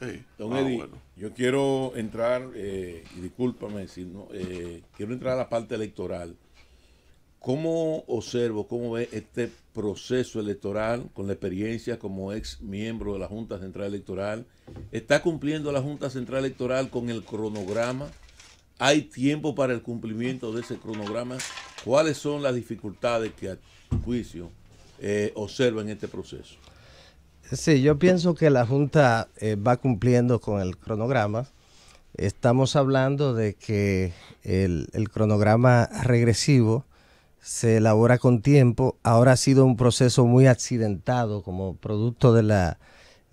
Sí. Don Eddie, Bueno. yo quiero entrar, y discúlpame si no, quiero entrar a la parte electoral. ¿Cómo observo, cómo ve este proceso electoral con la experiencia como ex miembro de la Junta Central Electoral? ¿Está cumpliendo la Junta Central Electoral con el cronograma? ¿Hay tiempo para el cumplimiento de ese cronograma? ¿Cuáles son las dificultades que a tu juicio observa en este proceso? Sí, yo pienso que la Junta va cumpliendo con el cronograma. Estamos hablando de que el cronograma regresivo se elabora con tiempo. Ahora ha sido un proceso muy accidentado como producto de la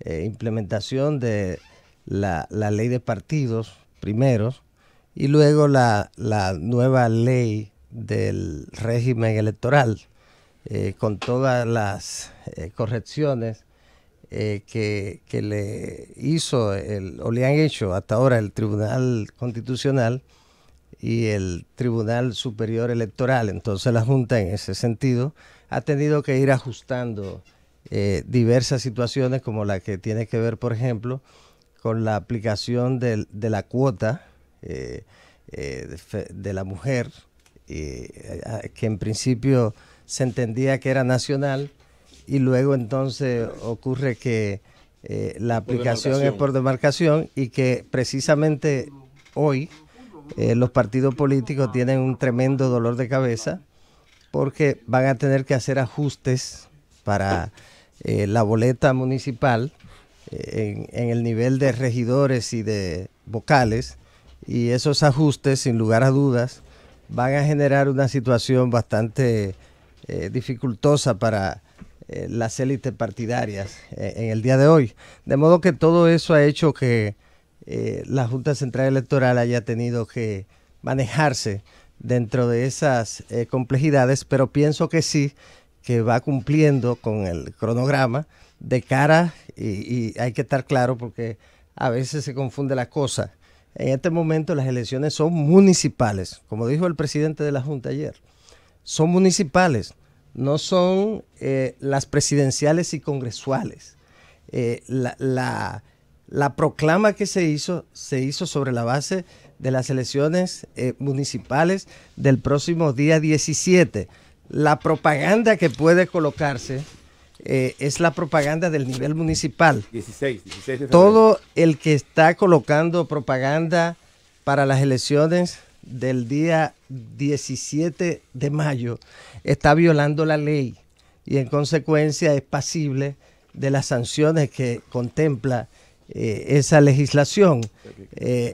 implementación de la ley de partidos primero y luego la nueva ley del régimen electoral con todas las correcciones que le hizo o le han hecho hasta ahora el Tribunal Constitucional y el Tribunal Superior Electoral. Entonces la Junta en ese sentido ha tenido que ir ajustando diversas situaciones como la que tiene que ver, por ejemplo, con la aplicación de la cuota de la mujer, que en principio se entendía que era nacional, y luego entonces ocurre que la aplicación es por demarcación y que precisamente hoy los partidos políticos tienen un tremendo dolor de cabeza porque van a tener que hacer ajustes para la boleta municipal en el nivel de regidores y de vocales, y esos ajustes sin lugar a dudas van a generar una situación bastante dificultosa para las élites partidarias en el día de hoy. De modo que todo eso ha hecho que la Junta Central Electoral haya tenido que manejarse dentro de esas complejidades, pero pienso que sí, que va cumpliendo con el cronograma de cara, y hay que estar claro porque a veces se confunde la cosa. En este momento las elecciones son municipales, como dijo el presidente de la Junta ayer, son municipales. No son las presidenciales y congresuales. La proclama que se hizo sobre la base de las elecciones municipales del próximo día 17. La propaganda que puede colocarse es la propaganda del nivel municipal. 16 de febrero. Todo el que está colocando propaganda para las elecciones del día 17 de mayo está violando la ley y en consecuencia es pasible de las sanciones que contempla esa legislación,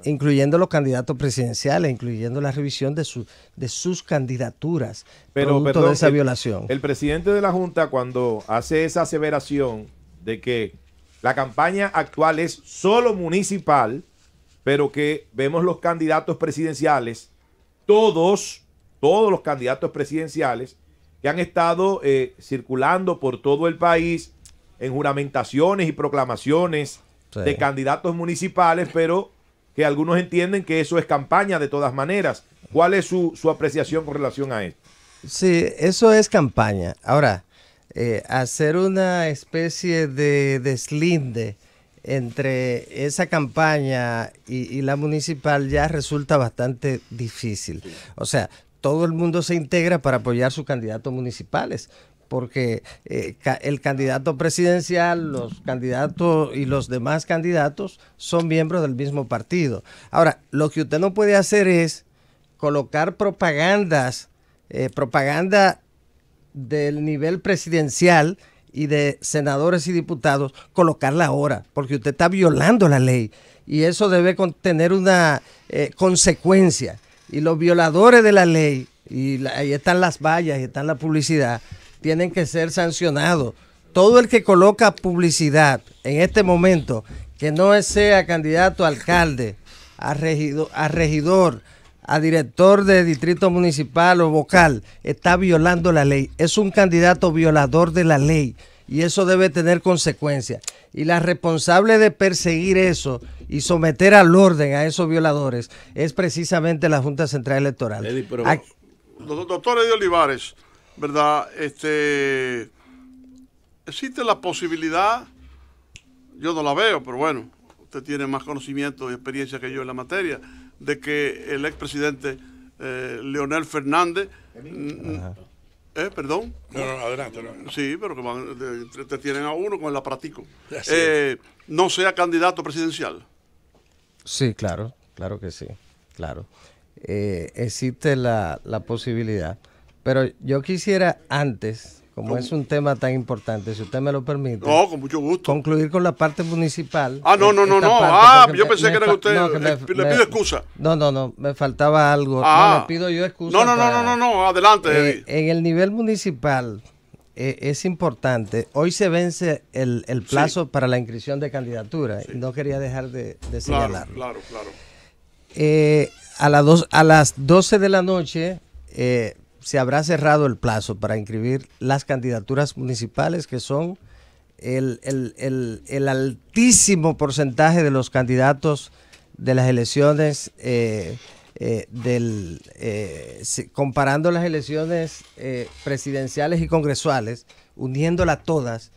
incluyendo los candidatos presidenciales, incluyendo la revisión de sus candidaturas, producto de esa violación. El presidente de la Junta, cuando hace esa aseveración de que la campaña actual es solo municipal, pero que vemos los candidatos presidenciales, todos los candidatos presidenciales que han estado circulando por todo el país en juramentaciones y proclamaciones de candidatos municipales, pero que algunos entienden que eso es campaña de todas maneras. ¿Cuál es su apreciación con relación a esto? Sí, eso es campaña. Ahora, hacer una especie de deslinde entre esa campaña y la municipal ya resulta bastante difícil. O sea, todo el mundo se integra para apoyar sus candidatos municipales, porque el candidato presidencial, los candidatos y los demás candidatos son miembros del mismo partido. Ahora, lo que usted no puede hacer es colocar propaganda del nivel presidencial y de senadores y diputados, colocarla ahora, porque usted está violando la ley y eso debe tener una consecuencia. Y los violadores de la ley, ahí están las vallas y está la publicidad, tienen que ser sancionados. Todo el que coloca publicidad en este momento, que no sea candidato a alcalde, a regidor, a director de distrito municipal o vocal, está violando la ley. Es un candidato violador de la ley y eso debe tener consecuencias. Y la responsable de perseguir eso y someter al orden a esos violadores es precisamente la Junta Central Electoral. Doctor Eddie Olivares, ¿verdad? Existe la posibilidad, yo no la veo, pero bueno, usted tiene más conocimiento y experiencia que yo en la materia, de que el expresidente Leonel Fernández... ¿Perdón? No, adelante. No. Sí, pero que te tienen a uno con el aparatico. No sea candidato presidencial. Sí, claro que sí, claro. Existe la posibilidad. Pero yo quisiera antes, como es un tema tan importante, si usted me lo permite. No, con mucho gusto. Concluir con la parte municipal. No. Yo pensé que era que usted le pido excusa. No, me faltaba algo. No, le pido yo excusa. No, adelante. En el nivel municipal es importante. Hoy se vence el plazo para la inscripción de candidatura. Sí. Y no quería dejar de señalarlo. Claro. A las 12 de la noche se habrá cerrado el plazo para inscribir las candidaturas municipales, que son el altísimo porcentaje de los candidatos de las elecciones, comparando las elecciones presidenciales y congresuales, uniéndolas todas,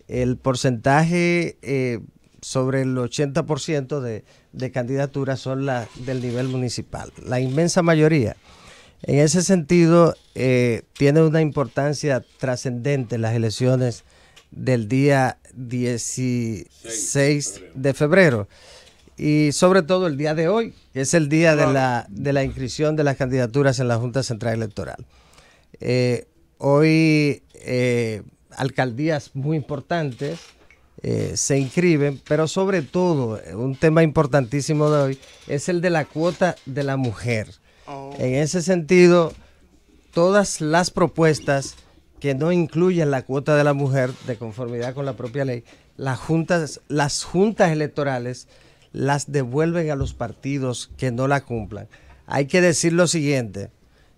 el porcentaje sobre el 80% de candidaturas son las del nivel municipal, la inmensa mayoría. En ese sentido, tiene una importancia trascendente las elecciones del día 16 de febrero y sobre todo el día de hoy, que es el día de la inscripción de las candidaturas en la Junta Central Electoral. Hoy alcaldías muy importantes se inscriben, pero sobre todo un tema importantísimo de hoy es el de la cuota de la mujer. En ese sentido, todas las propuestas que no incluyen la cuota de la mujer, de conformidad con la propia ley, las juntas electorales las devuelven a los partidos que no la cumplan. Hay que decir lo siguiente: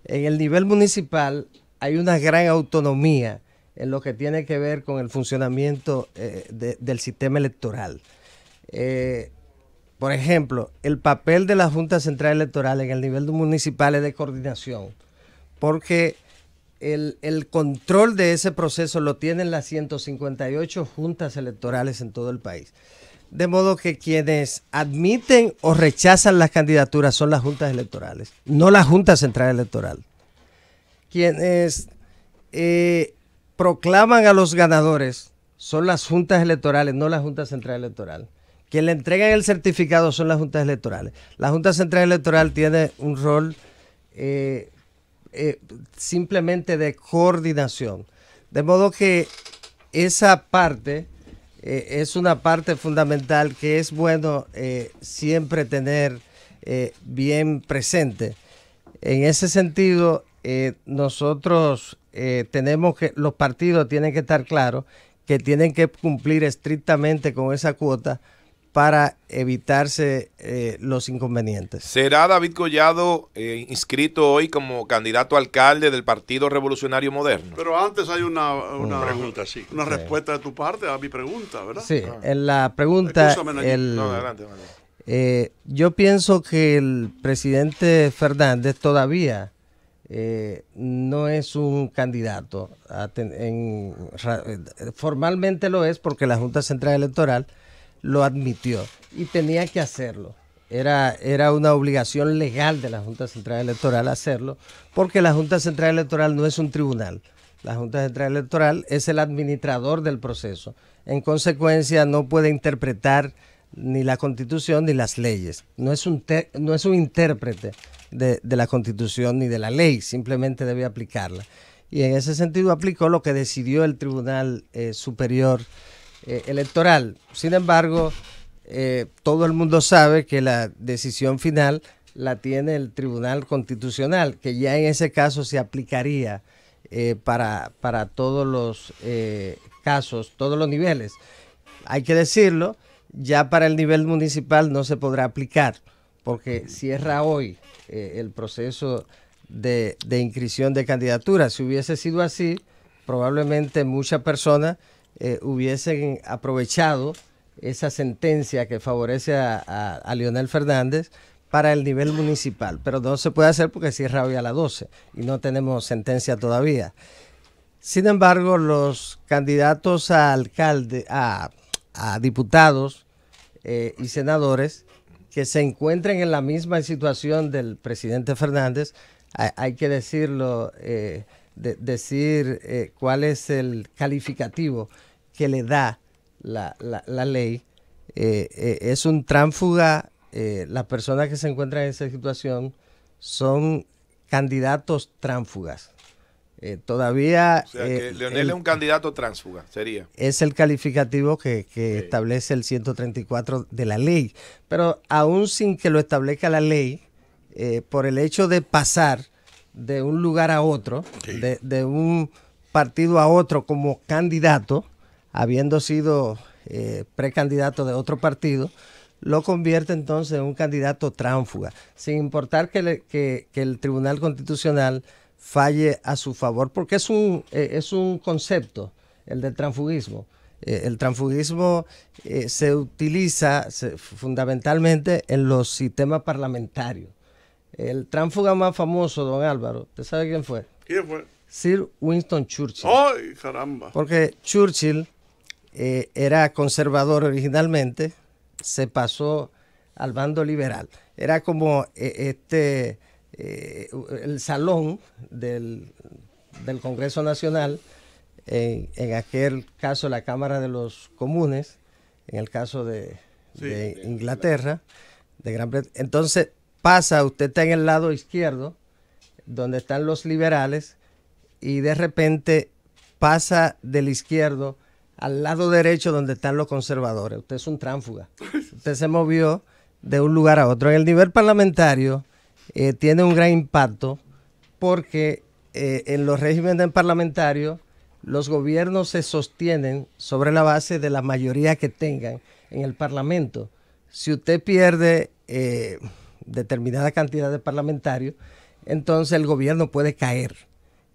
en el nivel municipal hay una gran autonomía en lo que tiene que ver con el funcionamiento del sistema electoral. Por ejemplo, el papel de la Junta Central Electoral en el nivel municipal es de coordinación, porque el control de ese proceso lo tienen las 158 juntas electorales en todo el país. De modo que quienes admiten o rechazan las candidaturas son las juntas electorales, no la Junta Central Electoral. Quienes proclaman a los ganadores son las juntas electorales, no la Junta Central Electoral. Quien le entregan el certificado son las juntas electorales. La Junta Central Electoral tiene un rol simplemente de coordinación. De modo que esa parte es una parte fundamental que es bueno siempre tener bien presente. En ese sentido, nosotros los partidos tienen que estar claros que tienen que cumplir estrictamente con esa cuota para evitarse los inconvenientes. ¿Será David Collado inscrito hoy como candidato a alcalde del Partido Revolucionario Moderno? Pero antes hay una pregunta, sí. Una respuesta de tu parte a mi pregunta, ¿verdad? Sí, en la pregunta... adelante. Yo pienso que el presidente Fernández todavía no es un candidato. Formalmente lo es porque la Junta Central Electoral lo admitió y tenía que hacerlo. Era una obligación legal de la Junta Central Electoral hacerlo, porque la Junta Central Electoral no es un tribunal. La Junta Central Electoral es el administrador del proceso. En consecuencia, no puede interpretar ni la Constitución ni las leyes. No es un intérprete de la Constitución ni de la ley, simplemente debe aplicarla. Y en ese sentido aplicó lo que decidió el Tribunal Superior Electoral. Sin embargo, todo el mundo sabe que la decisión final la tiene el Tribunal Constitucional, que ya en ese caso se aplicaría para todos los casos, todos los niveles. Hay que decirlo, ya para el nivel municipal no se podrá aplicar, porque cierra hoy el proceso de inscripción de candidaturas. Si hubiese sido así, probablemente muchas personas hubiesen aprovechado esa sentencia que favorece a Leonel Fernández para el nivel municipal, pero no se puede hacer porque cierra hoy a las 12 y no tenemos sentencia todavía. Sin embargo, los candidatos a alcalde, a diputados, y senadores que se encuentren en la misma situación del presidente Fernández. Hay que decirlo, decir cuál es el calificativo que le da la ley. Es un tránsfuga. Las personas que se encuentran en esa situación son candidatos tránsfugas. Todavía... O sea, que Leonel es un candidato tránsfuga, sería. Es el calificativo que establece el 134 de la ley. Pero aún sin que lo establezca la ley, por el hecho de pasar de un lugar a otro, de un partido a otro como candidato, habiendo sido precandidato de otro partido, lo convierte entonces en un candidato tránsfuga, sin importar que el Tribunal Constitucional falle a su favor, porque es un concepto, el del transfugismo. El transfugismo se utiliza fundamentalmente en los sistemas parlamentarios. El tránsfuga más famoso, don Álvaro, ¿usted sabe quién fue? ¿Quién fue? Sir Winston Churchill. ¡Ay, caramba! Porque Churchill era conservador originalmente, se pasó al bando liberal. Era como el salón del Congreso Nacional, en aquel caso la Cámara de los Comunes, en el caso de Inglaterra, de Gran Bretaña. Entonces usted está en el lado izquierdo, donde están los liberales, y de repente pasa del izquierdo al lado derecho donde están los conservadores. Usted es un tránsfuga. Usted se movió de un lugar a otro. En el nivel parlamentario tiene un gran impacto porque en los regímenes parlamentarios los gobiernos se sostienen sobre la base de la mayoría que tengan en el Parlamento. Si usted pierde determinada cantidad de parlamentarios, entonces el gobierno puede caer.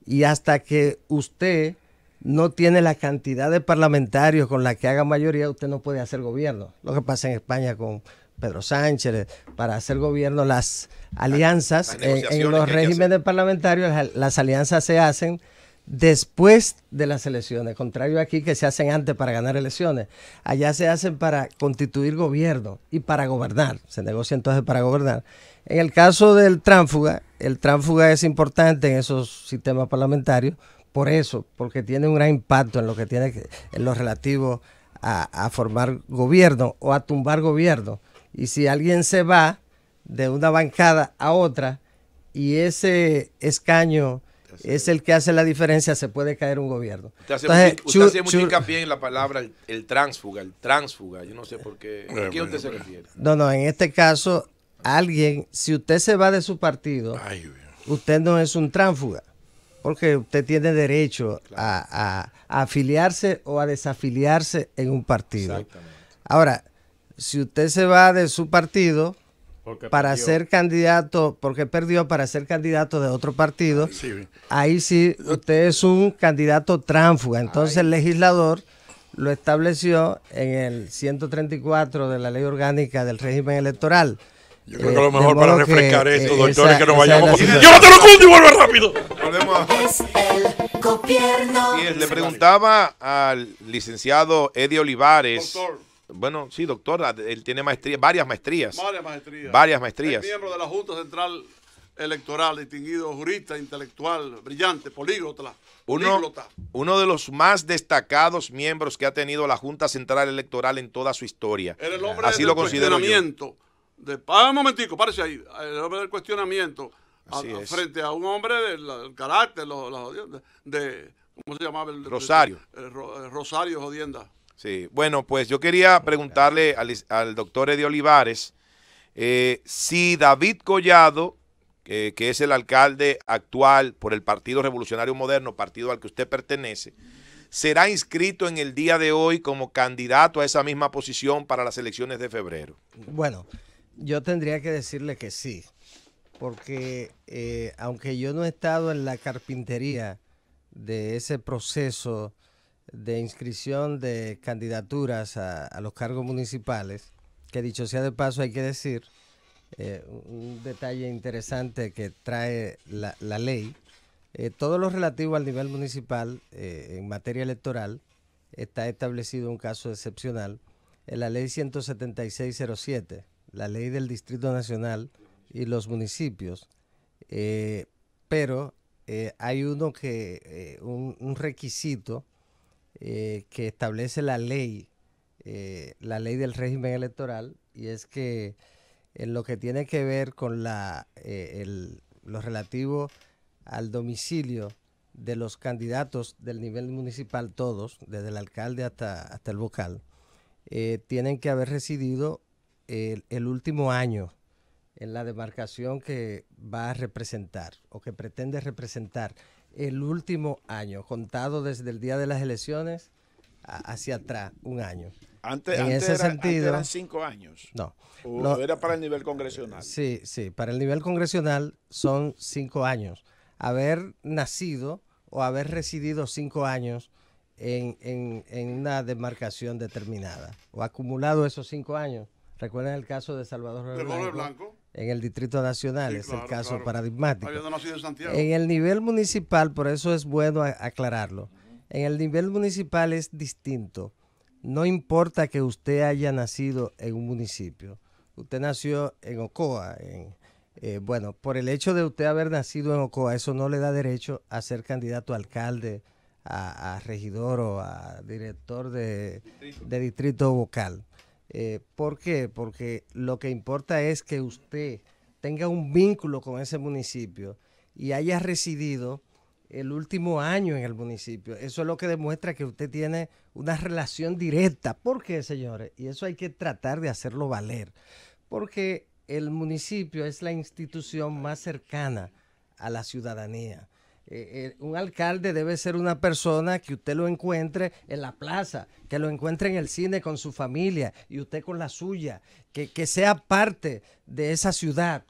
Y hasta que usted no tiene la cantidad de parlamentarios con la que haga mayoría, usted no puede hacer gobierno. Lo que pasa en España con Pedro Sánchez, para hacer gobierno, las alianzas en los regímenes parlamentarios, las alianzas se hacen después de las elecciones, contrario aquí que se hacen antes para ganar elecciones. Allá se hacen para constituir gobierno y para gobernar, se negocia entonces para gobernar. En el caso del tránsfuga, el tránsfuga es importante en esos sistemas parlamentarios, por eso, porque tiene un gran impacto en lo que tiene en lo relativo a formar gobierno o a tumbar gobierno. Y si alguien se va de una bancada a otra y ese escaño es el que hace la diferencia, se puede caer un gobierno. Usted hace mucho hincapié en la palabra el tránsfuga, yo no sé por qué. ¿A qué usted se refiere? No, en este caso, alguien, si usted se va de su partido, usted no es un tránsfuga, porque usted tiene derecho a afiliarse o a desafiliarse en un partido. Ahora, si usted se va de su partido para ser candidato, porque perdió para ser candidato de otro partido, ahí sí usted es un candidato tránsfuga. Entonces el legislador lo estableció en el 134 de la Ley Orgánica del Régimen Electoral. Yo creo que lo mejor para refrescar esto, doctores, que nos vayamos. ¡Yo no te lo cuento y vuelve rápido! Es el gobierno. Le preguntaba al licenciado Eddie Olivares. Doctor. Bueno, sí, doctor, él tiene maestría, varias maestrías. Varias maestrías. Es miembro de la Junta Central Electoral, distinguido jurista, intelectual, brillante, políglota. Uno de los más destacados miembros que ha tenido la Junta Central Electoral en toda su historia. Era el hombre Así del lo considero cuestionamiento. Un momentico, párese ahí. El hombre del cuestionamiento frente a un hombre del carácter, de ¿cómo se llamaba? Rosario. Rosario Jodienda. Sí, bueno, pues yo quería preguntarle al doctor Eddie Olivares si David Collado, que es el alcalde actual por el Partido Revolucionario Moderno, partido al que usted pertenece, será inscrito en el día de hoy como candidato a esa misma posición para las elecciones de febrero. Bueno, yo tendría que decirle que sí, porque aunque yo no he estado en la carpintería de ese proceso de inscripción de candidaturas a los cargos municipales, que dicho sea de paso hay que decir, un detalle interesante que trae la ley, todo lo relativo al nivel municipal en materia electoral está establecido un caso excepcional en la ley 17607, la ley del Distrito Nacional y los municipios, pero hay un requisito que establece la ley del régimen electoral, y es que en lo que tiene que ver con lo relativo al domicilio de los candidatos del nivel municipal, todos, desde el alcalde hasta el vocal, tienen que haber residido el último año en la demarcación que va a representar o que pretende representar, el último año, contado desde el día de las elecciones hacia atrás, un año. Antes eran 5 años. No. ¿O era para el nivel congresional? Sí, para el nivel congresional son 5 años. Haber nacido o haber residido 5 años en una demarcación determinada, o acumulado esos 5 años. Recuerden el caso de Salvador Blanco en el Distrito Nacional, sí, es claro, el caso paradigmático. Había nacido en Santiago. En el nivel municipal, por eso es bueno aclararlo, en el nivel municipal es distinto. No importa que usted haya nacido en un municipio. Usted nació en Ocoa. Bueno, por el hecho de usted haber nacido en Ocoa, eso no le da derecho a ser candidato a alcalde, a regidor o a director de distrito vocal. ¿Por qué? Porque lo que importa es que usted tenga un vínculo con ese municipio y haya residido el último año en el municipio. Eso es lo que demuestra que usted tiene una relación directa. ¿Por qué, señores? Y eso hay que tratar de hacerlo valer. Porque el municipio es la institución más cercana a la ciudadanía. Un alcalde debe ser una persona que usted lo encuentre en la plaza, que lo encuentre en el cine con su familia y usted con la suya, que sea parte de esa ciudad.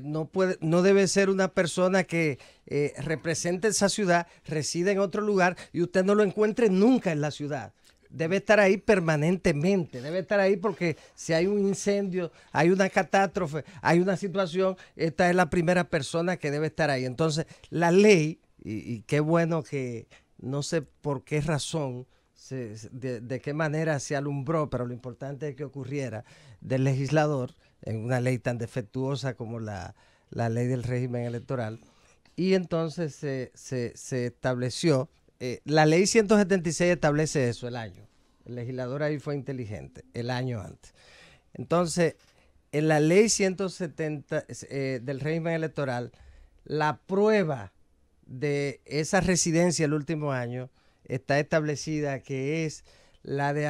No debe ser una persona que represente esa ciudad, reside en otro lugar y usted no lo encuentre nunca en la ciudad. Debe estar ahí permanentemente, debe estar ahí porque si hay un incendio, hay una catástrofe, hay una situación, esta es la primera persona que debe estar ahí. Entonces, la ley, y qué bueno que no sé por qué razón, de qué manera se alumbró, pero lo importante es que ocurriera del legislador en una ley tan defectuosa como la ley del régimen electoral, y entonces se estableció. La ley 176 establece eso, el año. El legislador ahí fue inteligente, el año antes. Entonces, en la ley 170 del régimen electoral, la prueba de esa residencia el último año está establecida, que es la de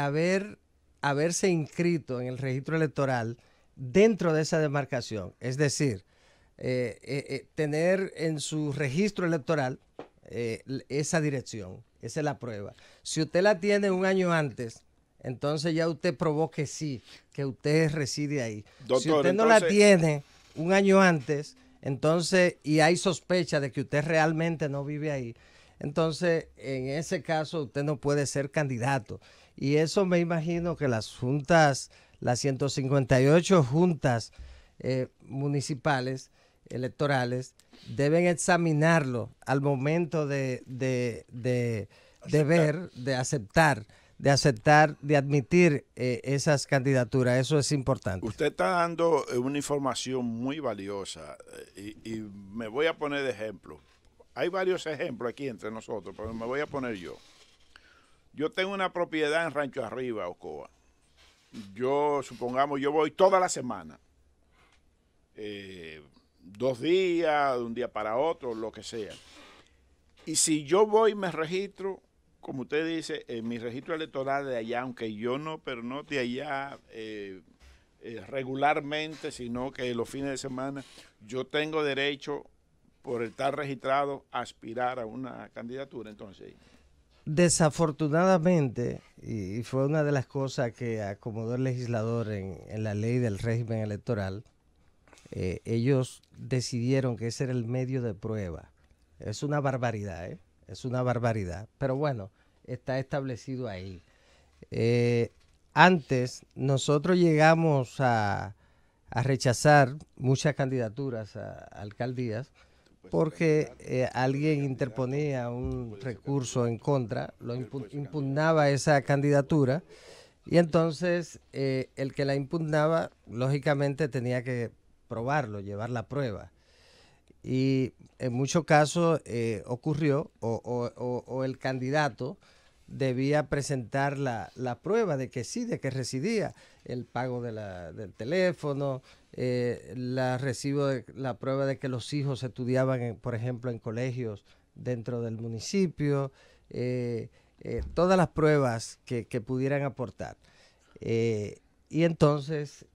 haberse inscrito en el registro electoral dentro de esa demarcación. Es decir, tener en su registro electoral esa dirección. Esa es la prueba. Si usted la tiene un año antes, entonces ya usted probó que sí, que usted reside ahí. Doctor, si usted no la tiene un año antes, entonces, y hay sospecha de que usted realmente no vive ahí, entonces en ese caso usted no puede ser candidato. Y eso me imagino que las juntas, las 158 juntas municipales electorales deben examinarlo al momento de ver, de aceptar, de admitir esas candidaturas. Eso es importante. Usted está dando una información muy valiosa y me voy a poner de ejemplo. Hay varios ejemplos aquí entre nosotros, pero me voy a poner yo. Yo tengo una propiedad en Rancho Arriba, Ocoa. Yo voy toda la semana. 2 días, de un día para otro, lo que sea. Y si yo voy y me registro, como usted dice, en mi registro electoral de allá, aunque yo no pernote allá regularmente, sino que los fines de semana, yo tengo derecho, por estar registrado, a aspirar a una candidatura. Entonces, desafortunadamente, y fue una de las cosas que acomodó el legislador en la ley del régimen electoral, ellos decidieron que ese era el medio de prueba. Es una barbaridad, es una barbaridad, pero bueno, está establecido ahí. Antes nosotros llegamos a rechazar muchas candidaturas a alcaldías porque alguien interponía un recurso en contra, impugnaba esa candidatura Y entonces el que la impugnaba, lógicamente tenía que probarlo, llevar la prueba. Y en muchos casos ocurrió, o el candidato debía presentar la prueba de que sí, de que residía, el pago del teléfono, la prueba de que los hijos estudiaban, por ejemplo, en colegios dentro del municipio, todas las pruebas que pudieran aportar. Y entonces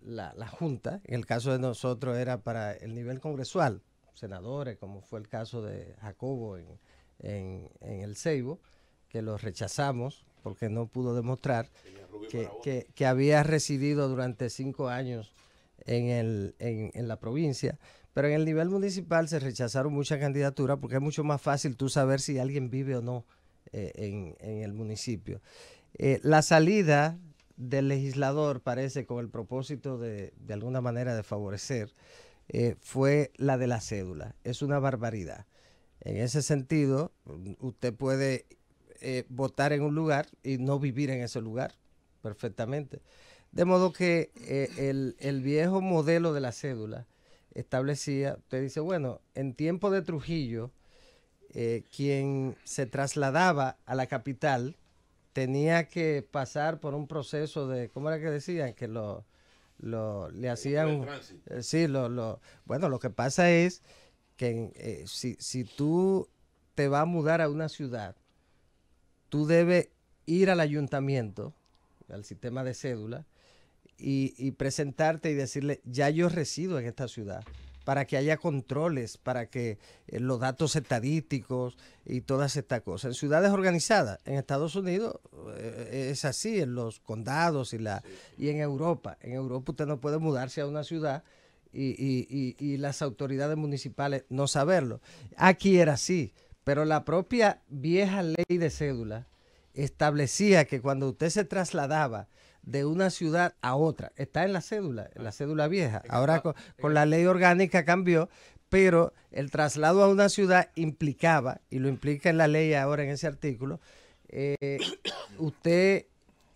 la Junta, en el caso de nosotros era para el nivel congresual, senadores, como fue el caso de Jacobo en el Ceibo, que lo rechazamos porque no pudo demostrar que había residido durante 5 años en la provincia. Pero en el nivel municipal se rechazaron muchas candidaturas porque es mucho más fácil tú saber si alguien vive o no en el municipio. La salida del legislador, parece, con el propósito de alguna manera de favorecer, fue la de la cédula. Es una barbaridad. En ese sentido, usted puede votar en un lugar y no vivir en ese lugar perfectamente. De modo que el viejo modelo de la cédula establecía, usted dice, bueno, en tiempo de Trujillo, quien se trasladaba a la capital tenía que pasar por un proceso de, ¿cómo era que decían? Que le hacían... sí, bueno, lo que pasa es que si tú te vas a mudar a una ciudad, tú debes ir al ayuntamiento, al sistema de cédula, y presentarte y decirle, ya yo resido en esta ciudad, para que haya controles, para que los datos estadísticos y todas estas cosas. En ciudades organizadas, en Estados Unidos es así, en los condados y en Europa. En Europa usted no puede mudarse a una ciudad y las autoridades municipales no saberlo. Aquí era así, pero la propia vieja ley de cédula establecía que cuando usted se trasladaba de una ciudad a otra, está en la cédula vieja. Ahora con la ley orgánica cambió, pero el traslado a una ciudad implicaba, y lo implica en la ley ahora en ese artículo, usted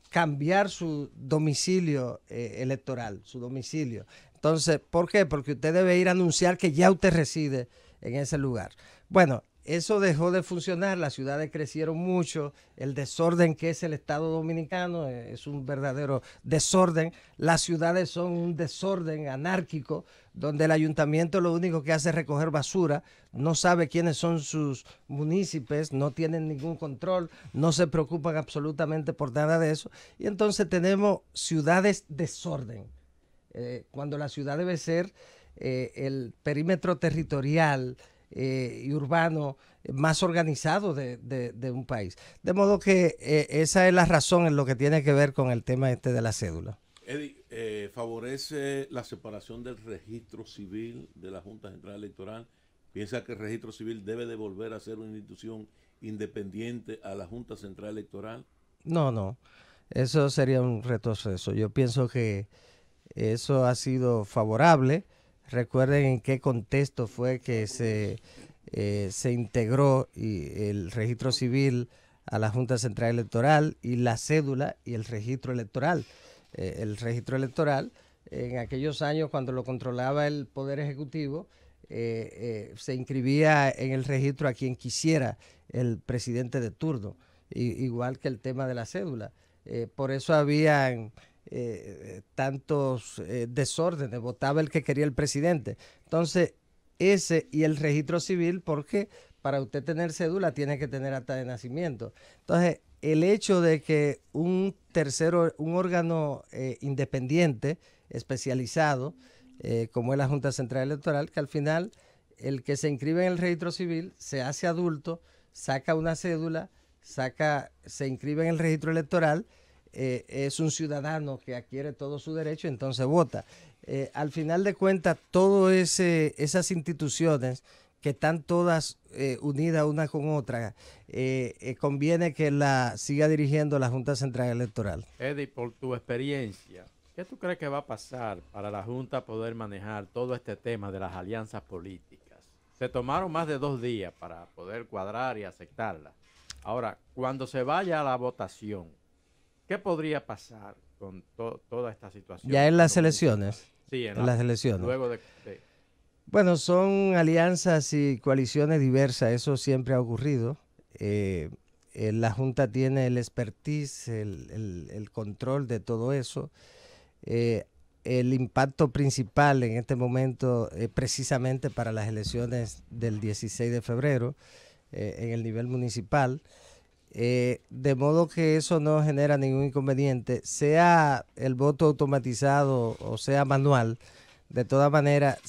cambiar su domicilio electoral, su domicilio. Entonces, ¿por qué? Porque usted debe ir a anunciar que ya usted reside en ese lugar. Bueno, eso dejó de funcionar, las ciudades crecieron mucho, el desorden que es el Estado Dominicano es un verdadero desorden, las ciudades son un desorden anárquico, donde el ayuntamiento lo único que hace es recoger basura, no sabe quiénes son sus municipios, no tienen ningún control, no se preocupan absolutamente por nada de eso, y entonces tenemos ciudades desorden, cuando la ciudad debe ser el perímetro territorial y urbano más organizado de un país. De modo que esa es la razón en lo que tiene que ver con el tema de la cédula. Eddie, ¿favorece la separación del registro civil de la Junta Central Electoral? ¿Piensa que el registro civil debe de volver a ser una institución independiente a la Junta Central Electoral? No, eso sería un retroceso. Yo pienso que eso ha sido favorable. Recuerden en qué contexto fue que se integró el registro civil a la Junta Central Electoral y la cédula y el registro electoral. El registro electoral, en aquellos años cuando lo controlaba el Poder Ejecutivo, se inscribía en el registro a quien quisiera el presidente de turno, igual que el tema de la cédula. Por eso habían tantos desórdenes, votaba el que quería el presidente. Entonces, ese y el registro civil, porque para usted tener cédula tiene que tener acta de nacimiento. Entonces, el hecho de que un órgano independiente, especializado, como es la Junta Central Electoral, que al final el que se inscribe en el registro civil se hace adulto, saca una cédula, se inscribe en el registro electoral, es un ciudadano que adquiere todo su derecho, entonces vota. Al final de cuentas, todas esas instituciones que están todas unidas una con otra, conviene que la siga dirigiendo la Junta Central Electoral. Eddie, por tu experiencia, ¿qué tú crees que va a pasar para la Junta poder manejar todo este tema de las alianzas políticas? Se tomaron más de 2 días para poder cuadrar y aceptarla. Ahora, cuando se vaya a la votación, ¿Qué podría pasar con toda esta situación? Ya en las elecciones. Sí, en las elecciones. Luego de... Bueno, son alianzas y coaliciones diversas, eso siempre ha ocurrido. La Junta tiene el expertise, el control de todo eso. El impacto principal en este momento es precisamente para las elecciones del 16 de febrero en el nivel municipal. De modo que eso no genera ningún inconveniente, sea el voto automatizado o sea manual. De todas maneras,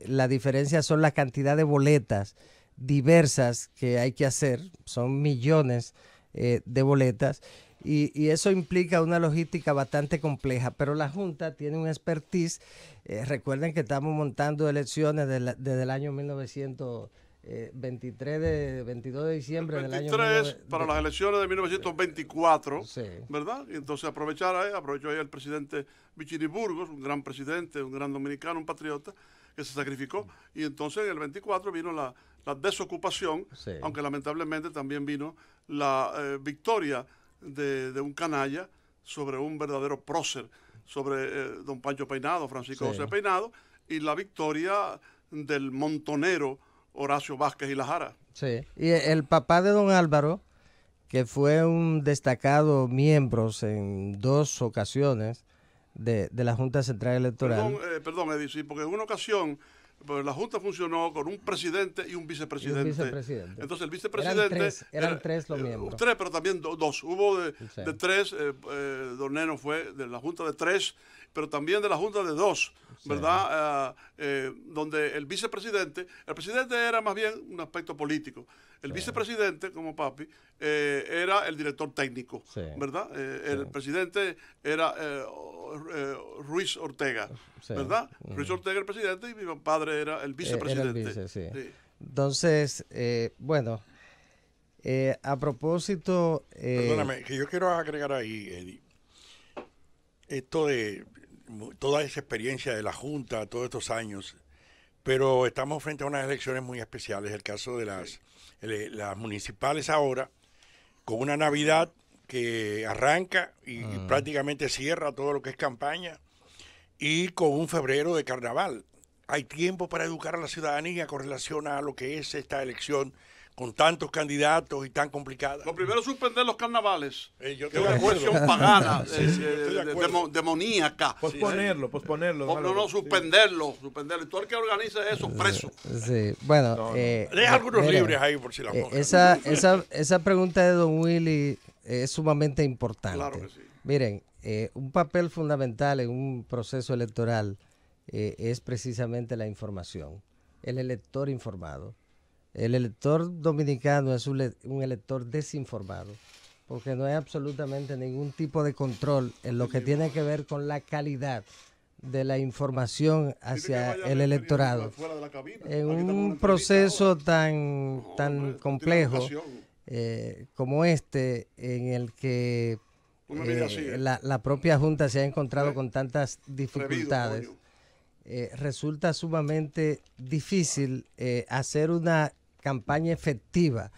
la diferencia son la cantidad de boletas diversas que hay que hacer, son millones de boletas, y eso implica una logística bastante compleja, pero la Junta tiene un expertise. Recuerden que estamos montando elecciones desde el año 22 de diciembre del año... 23 para las elecciones de 1924, sí. ¿Verdad? Y entonces aprovechó ahí el presidente Vicini Burgos, un gran presidente, un gran dominicano, un patriota, que se sacrificó, y entonces en el 24 vino la desocupación, sí. Aunque lamentablemente también vino la victoria de un canalla sobre un verdadero prócer, sobre don Pancho Peinado, Francisco José Peinado, y la victoria del montonero Horacio Vázquez y Lajara. Sí, y el papá de don Álvaro, que fue un destacado miembro en 2 ocasiones de la Junta Central Electoral. Perdón, Eddie, sí, porque en una ocasión pues, la Junta funcionó con un presidente y un vicepresidente. Entonces el vicepresidente... Eran tres los miembros. 3, pero también 2. Hubo de 3, don Neno fue de la Junta de 3, pero también de la Junta de 2, ¿verdad? Donde el presidente era más bien un aspecto político. El vicepresidente, como papi, era el director técnico, ¿verdad? El presidente era Ruiz Ortega, ¿verdad? Ruiz Ortega el presidente y mi padre era el vicepresidente. Era el vice, sí. Entonces, bueno, a propósito... Perdóname, que yo quiero agregar ahí, Eddie, esto de toda esa experiencia de la Junta, todos estos años, pero estamos frente a unas elecciones muy especiales, el caso de las municipales ahora, con una Navidad que arranca y prácticamente cierra todo lo que es campaña, y con un febrero de carnaval. Hay tiempo para educar a la ciudadanía con relación a lo que es esta elección con tantos candidatos y tan complicada. Lo primero es suspender los carnavales. Yo es una cuestión pagana, demoníaca. Posponerlo. Suspenderlo. Y todo el que organiza eso, preso. Sí, bueno. Deja algunos libres ahí por si la esa pregunta de don Willy es sumamente importante. Claro que sí. Miren, un papel fundamental en un proceso electoral es precisamente la información. El elector informado. El elector dominicano es un elector desinformado, porque no hay absolutamente ningún tipo de control en lo que tiene que ver con la calidad de la información hacia el electorado. En un proceso tan complejo como este, en el que la propia Junta se ha encontrado con tantas dificultades, resulta sumamente difícil hacer una campaña efectiva,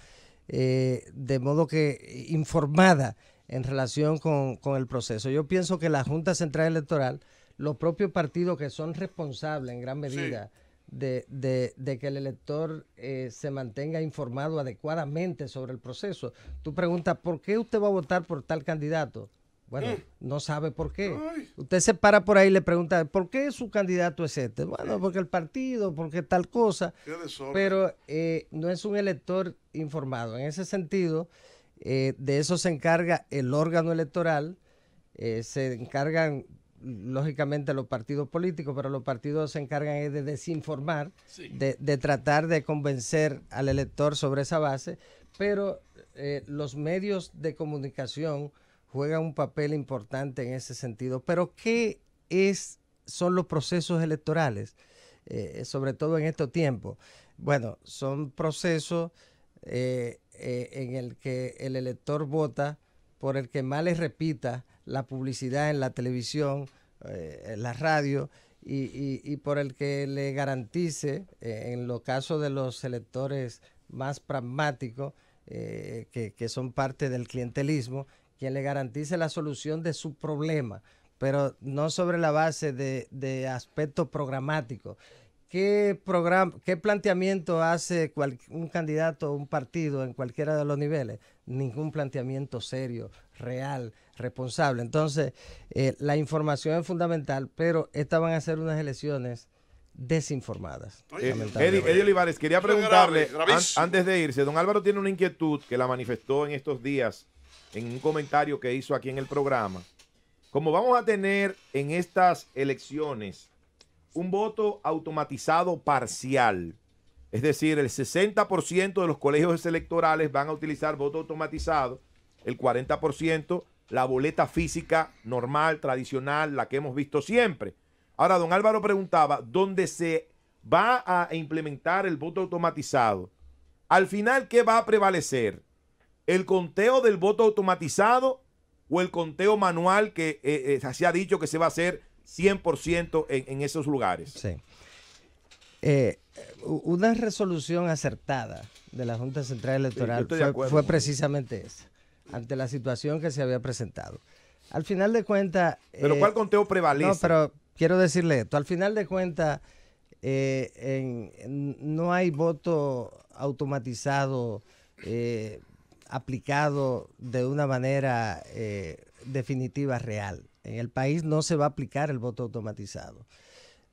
de modo que informada en relación con el proceso. Yo pienso que la Junta Central Electoral, los propios partidos que son responsables en gran medida de que el elector se mantenga informado adecuadamente sobre el proceso. Tú preguntas, ¿por qué usted va a votar por tal candidato? Bueno, no sabe por qué. Usted se para por ahí y le pregunta, ¿por qué su candidato es este? Bueno, porque el partido, porque tal cosa. Pero no es un elector informado. En ese sentido, de eso se encarga el órgano electoral, se encargan lógicamente los partidos políticos, pero los partidos se encargan de desinformar, de tratar de convencer al elector sobre esa base, pero los medios de comunicación juegan un papel importante en ese sentido. Pero ¿qué son los procesos electorales? Sobre todo en estos tiempos. Bueno, son procesos en el que el elector vota por el que más le repita la publicidad en la televisión, en la radio, y por el que le garantice, en los casos de los electores más pragmáticos, que son parte del clientelismo, quien le garantice la solución de su problema, pero no sobre la base de aspectos programáticos. ¿Qué planteamiento hace un candidato o un partido en cualquiera de los niveles? Ningún planteamiento serio, real, responsable. Entonces, la información es fundamental, pero estas van a ser unas elecciones desinformadas. Eddie Olivares, quería preguntarle, antes de irse, don Álvaro tiene una inquietud que la manifestó en estos días en un comentario que hizo aquí en el programa. Como vamos a tener en estas elecciones un voto automatizado parcial, es decir, el 60% de los colegios electorales van a utilizar voto automatizado, el 40% la boleta física normal, tradicional, la que hemos visto siempre. Ahora, don Álvaro preguntaba, ¿dónde se va a implementar el voto automatizado? Al final, ¿qué va a prevalecer? ¿El conteo del voto automatizado o el conteo manual que se ha dicho que se va a hacer 100% en esos lugares? Sí. Una resolución acertada de la Junta Central Electoral fue precisamente esa, ante la situación que se había presentado. Al final de cuentas... ¿Pero cuál conteo prevalece? No, pero quiero decirle esto. Al final de cuentas, no hay voto automatizado aplicado de una manera definitiva real. En el país no se va a aplicar el voto automatizado.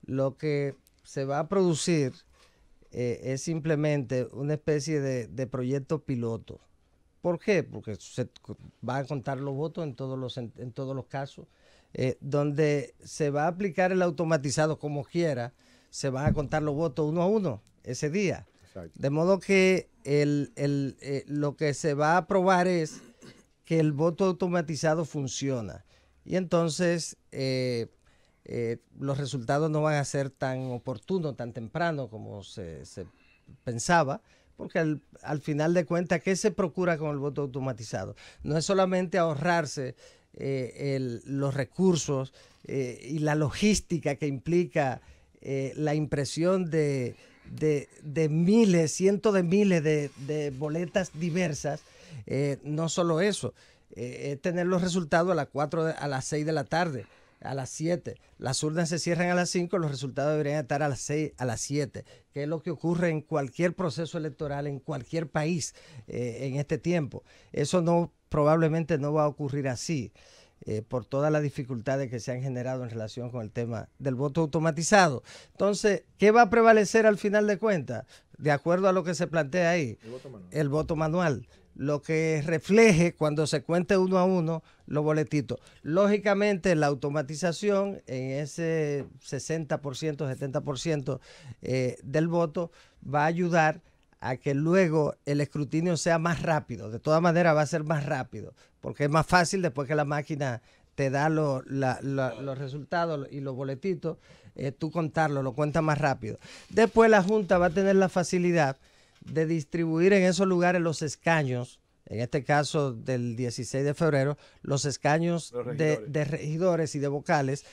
Lo que se va a producir es simplemente una especie de proyecto piloto. ¿Por qué? Porque se va a contar los votos en todos los casos. Donde se va a aplicar el automatizado como quiera, se van a contar los votos uno a uno ese día. Exacto. De modo que lo que se va a aprobar es que el voto automatizado funciona. Y entonces los resultados no van a ser tan oportunos, tan temprano como se pensaba, porque al final de cuentas, ¿qué se procura con el voto automatizado? No es solamente ahorrarse los recursos y la logística que implica la impresión de miles, cientos de miles de boletas diversas. No solo eso, tener los resultados a las 6 de la tarde, a las 7. Las urnas se cierran a las 5, los resultados deberían estar a las 6, a las 7, que es lo que ocurre en cualquier proceso electoral, en cualquier país en este tiempo. Eso probablemente no va a ocurrir así, por todas las dificultades que se han generado en relación con el tema del voto automatizado. Entonces, ¿qué va a prevalecer al final de cuentas? De acuerdo a lo que se plantea ahí, el voto manual. Lo que refleje cuando se cuente uno a uno los boletitos. Lógicamente, la automatización en ese 60%, 70% del voto va a ayudar a que luego el escrutinio sea más rápido. De todas maneras va a ser más rápido, porque es más fácil después que la máquina te da los resultados y los boletitos, tú contarlo, lo cuentas más rápido. Después la Junta va a tener la facilidad de distribuir en esos lugares los escaños, en este caso del 16 de febrero, los escaños de regidores y de vocales.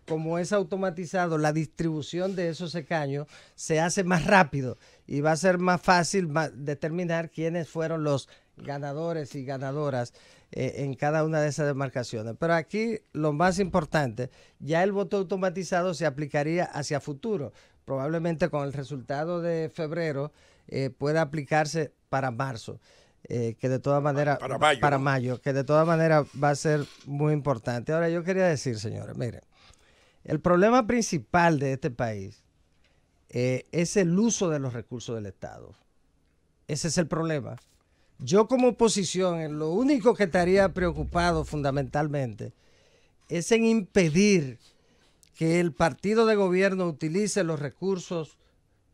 Como es automatizado, la distribución de esos escaños se hace más rápido y va a ser más fácil determinar quiénes fueron los ganadores y ganadoras en cada una de esas demarcaciones. Pero aquí lo más importante, ya el voto automatizado se aplicaría hacia futuro. Probablemente con el resultado de febrero pueda aplicarse para marzo, que de todas maneras, para mayo, que de todas maneras va a ser muy importante. Ahora yo quería decir, señores, miren, el problema principal de este país es el uso de los recursos del Estado. Ese es el problema. Yo como oposición, lo único que estaría preocupado fundamentalmente es en impedir que el partido de gobierno utilice los recursos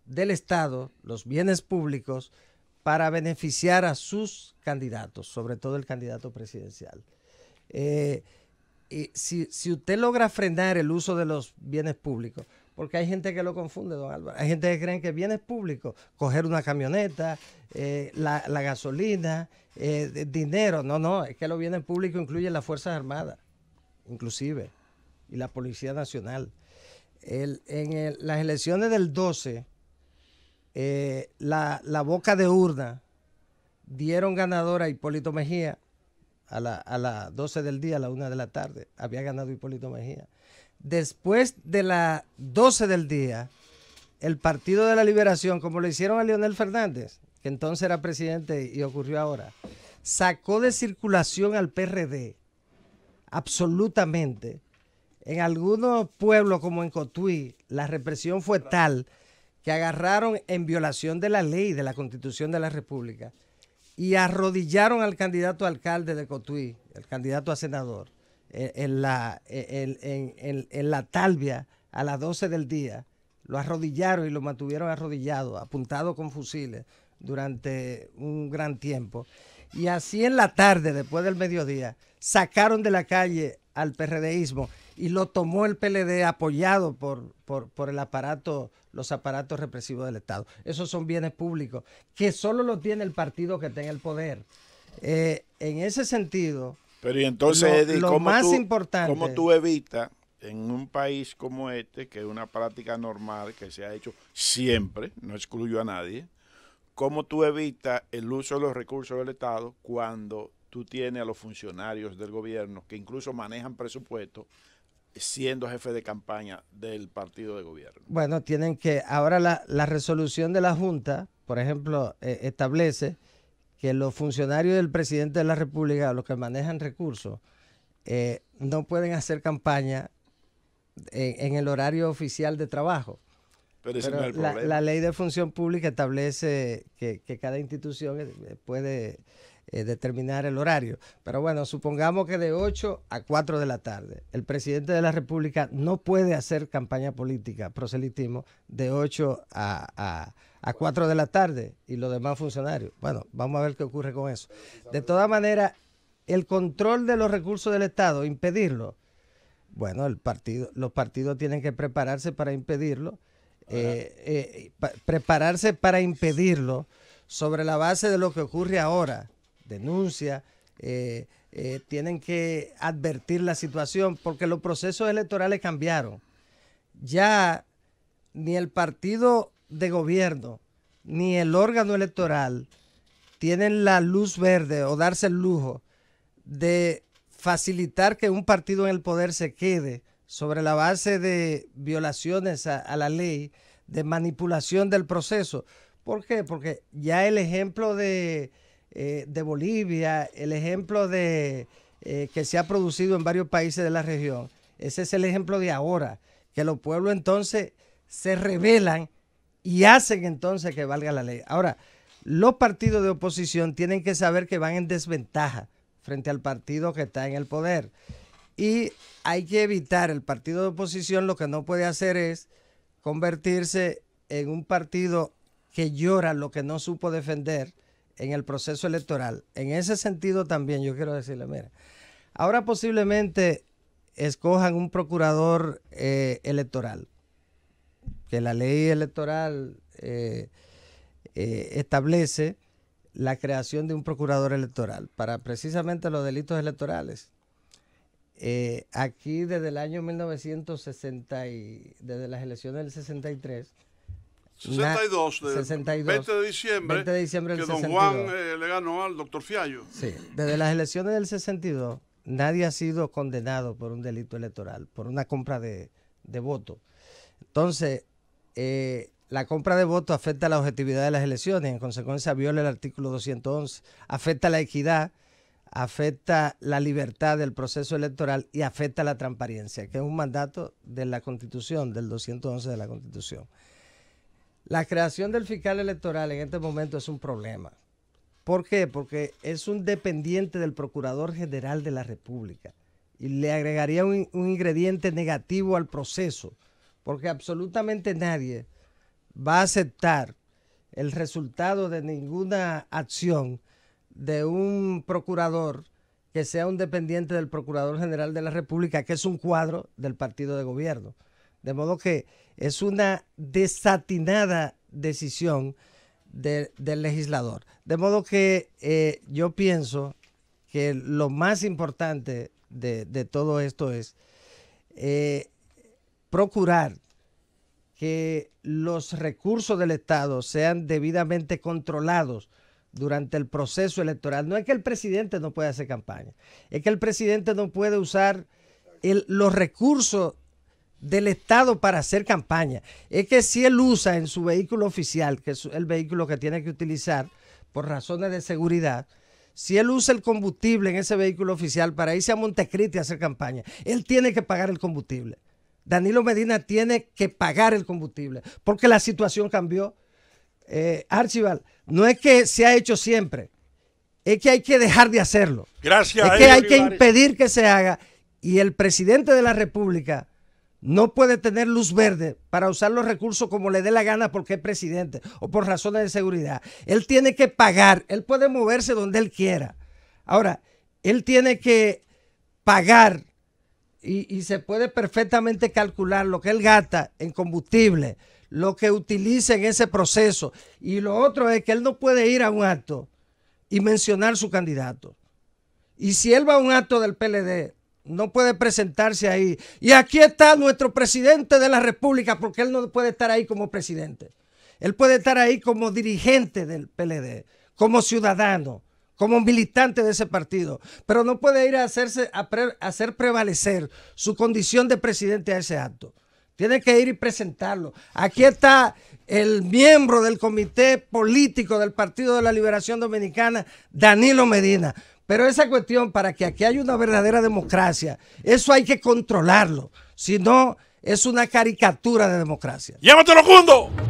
del Estado, los bienes públicos, para beneficiar a sus candidatos, sobre todo el candidato presidencial. Y si usted logra frenar el uso de los bienes públicos, porque hay gente que lo confunde, don Álvaro, hay gente que cree que bienes públicos, coger una camioneta, la gasolina, dinero, no, es que los bienes públicos incluyen las Fuerzas Armadas, inclusive, y la Policía Nacional. Las elecciones del 12, la boca de urna dieron ganadora a Hipólito Mejía, a las 12 del día, a la 1 de la tarde. Había ganado Hipólito Mejía. Después de las 12 del día, el Partido de la Liberación, como lo hicieron a Leonel Fernández, que entonces era presidente y ocurrió ahora, sacó de circulación al PRD, absolutamente. En algunos pueblos como en Cotuí, la represión fue tal que agarraron en violación de la ley, de la Constitución de la República, y arrodillaron al candidato a alcalde de Cotuí, el candidato a senador, en la Talvia a las 12 del día. Lo arrodillaron y lo mantuvieron arrodillado, apuntado con fusiles durante un gran tiempo. Y así en la tarde, después del mediodía, sacaron de la calle al PRDismo y lo tomó el PLD apoyado por el aparato, los aparatos represivos del Estado. Esos son bienes públicos que solo lo tiene el partido que tenga el poder. En ese sentido, pero y entonces, Eddie, lo más importante, ¿cómo tú evitas en un país como este, que es una práctica normal que se ha hecho siempre, no excluyo a nadie, cómo tú evitas el uso de los recursos del Estado cuando tú tienes a los funcionarios del gobierno que incluso manejan presupuestos siendo jefe de campaña del partido de gobierno? Bueno, tienen que, ahora la resolución de la Junta, por ejemplo, establece que los funcionarios del presidente de la República, los que manejan recursos, no pueden hacer campaña en el horario oficial de trabajo. Pero ese no es el problema. La ley de función pública establece que cada institución puede determinar el horario. Pero bueno, supongamos que de 8 a 4 de la tarde. El presidente de la República no puede hacer campaña política, proselitismo, de 8 a 4 de la tarde y los demás funcionarios. Bueno, vamos a ver qué ocurre con eso. De todas maneras, el control de los recursos del Estado, impedirlo. Bueno, los partidos tienen que prepararse para impedirlo. Prepararse para impedirlo sobre la base de lo que ocurre ahora. Denuncia, tienen que advertir la situación porque los procesos electorales cambiaron. Ya ni el partido de gobierno ni el órgano electoral tienen la luz verde o darse el lujo de facilitar que un partido en el poder se quede sobre la base de violaciones a la ley, de manipulación del proceso. ¿Por qué? Porque ya el ejemplo de Bolivia, el ejemplo que se ha producido en varios países de la región, ese es el ejemplo de ahora, que los pueblos entonces se rebelan y hacen entonces que valga la ley. Ahora, los partidos de oposición tienen que saber que van en desventaja frente al partido que está en el poder. Y hay que evitar, el partido de oposición lo que no puede hacer es convertirse en un partido que llora lo que no supo defender en el proceso electoral. En ese sentido también yo quiero decirle, mira, ahora posiblemente escojan un procurador electoral, que la ley electoral establece la creación de un procurador electoral para precisamente los delitos electorales. Aquí desde el año 1960, desde las elecciones del 63, 62, 20 de diciembre, que del don Juan le ganó al doctor Fiallo. Sí, desde las elecciones del 62, nadie ha sido condenado por un delito electoral, por una compra de votos. Entonces, la compra de votos afecta la objetividad de las elecciones, en consecuencia viola el artículo 211, afecta la equidad, afecta la libertad del proceso electoral y afecta la transparencia, que es un mandato de la Constitución, del 211 de la Constitución. La creación del fiscal electoral en este momento es un problema. ¿Por qué? Porque es un dependiente del Procurador General de la República y le agregaría un ingrediente negativo al proceso, porque absolutamente nadie va a aceptar el resultado de ninguna acción de un procurador que sea un dependiente del Procurador General de la República, que es un cuadro del partido de gobierno. De modo que es una desatinada decisión del legislador. De modo que yo pienso que lo más importante de todo esto es procurar que los recursos del Estado sean debidamente controlados durante el proceso electoral. No es que el presidente no pueda hacer campaña, es que el presidente no puede usar los recursos del Estado para hacer campaña. Es que si él usa en su vehículo oficial, que es el vehículo que tiene que utilizar por razones de seguridad, si él usa el combustible en ese vehículo oficial para irse a Montecristi a hacer campaña, él tiene que pagar el combustible. Danilo Medina tiene que pagar el combustible porque la situación cambió. Archival, no es que se ha hecho siempre, es que hay que dejar de hacerlo. Gracias. Es que hay que impedir que se haga, y el presidente de la República no puede tener luz verde para usar los recursos como le dé la gana porque es presidente o por razones de seguridad. Él tiene que pagar, él puede moverse donde él quiera. Ahora, él tiene que pagar y se puede perfectamente calcular lo que él gasta en combustible, lo que utiliza en ese proceso. Y lo otro es que él no puede ir a un acto y mencionar su candidato. Y si él va a un acto del PLD, no puede presentarse ahí. Y aquí está nuestro presidente de la República, porque él no puede estar ahí como presidente. Él puede estar ahí como dirigente del PLD, como ciudadano, como militante de ese partido, pero no puede ir a hacer prevalecer su condición de presidente a ese acto. Tiene que ir y presentarlo. Aquí está el miembro del comité político del Partido de la Liberación Dominicana, Danilo Medina. Pero esa cuestión, para que aquí haya una verdadera democracia, eso hay que controlarlo. Si no, es una caricatura de democracia. ¡Llévatelo, Cundo!